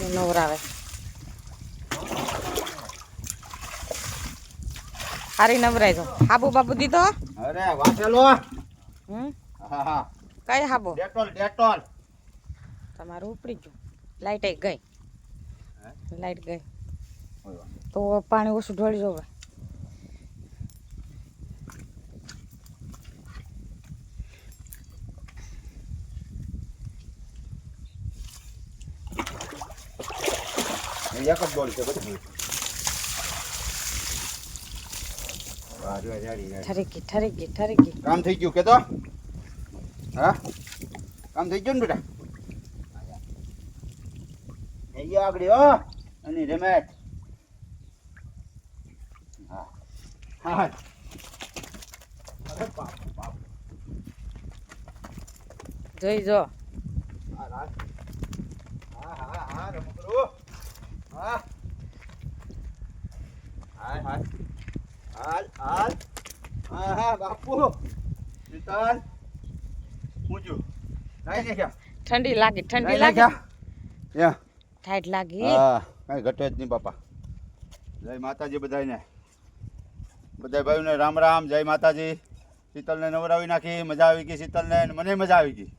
નવરાવે હારી નવરાય તો હાબુ બાબુ દીધો અરે વાંચેલો હા હા કઈ હાબુ ડેટોલ તમારું ઉપડી ગયું લાઈટ ગઈ લાઈટ ગઈ તો પાણી ઓછું ઢોળી જવે એક જ બોલ છે બધું ઠરી ગઈ કામ થઈ ગયું કે તો હા કામ થઈ ગયું ને બેટા થઈ ગયો આગળ હો અને રમેશ હા હા અરે બાપ બાપ જોઈ જો હા હા હા રમકડું હા હાય હાય હાલ હા હા બાપુ શીતલ પૂછ્યું નહીં ને ક્યાં ઠંડી લાગી યા ઠાઈટ લાગી હા કઈ ઘટે જ નહીં બાપા જય માતાજી બધાને બધા ભાઈઓને રામ રામ જય માતાજી શીતલને નવરાવી નાખી મજા આવી ગઈ શીતલને મને મજા આવી ગઈ